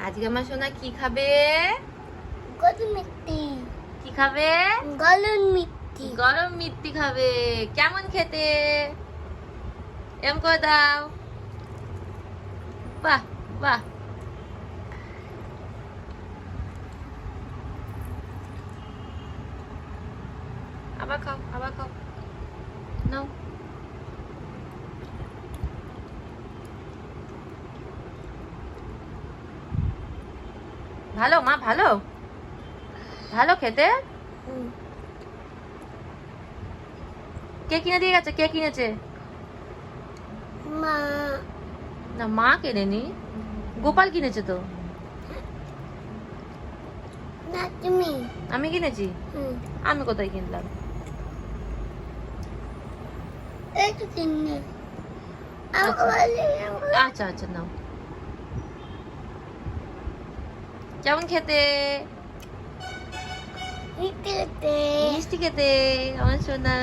আজকে আমার সোনা কি খাবে? গরম মিষ্টি। কি খাবে? গরম মিষ্টি। গরম মিষ্টি খাবে। কেমন খেতে? এম করে দাও। বাহ বাহ। আবার খাও, আবার খাও। নাও। ভালো মা, ভালো ভালো খেতে। কে কিনে দিয়ে গেছে? কে কিনেছে? মা। না, মা কেনেনি, গোপাল কিনেছে তো। না তুমি। আমি কিনেছি? আমি কোথায় কিনলাম? এই তো কিনে। আচ্ছা আচ্ছা, নাও। কেমন খেতে? মিষ্টি খেতে। মিষ্টি খেতে আমার সোনা।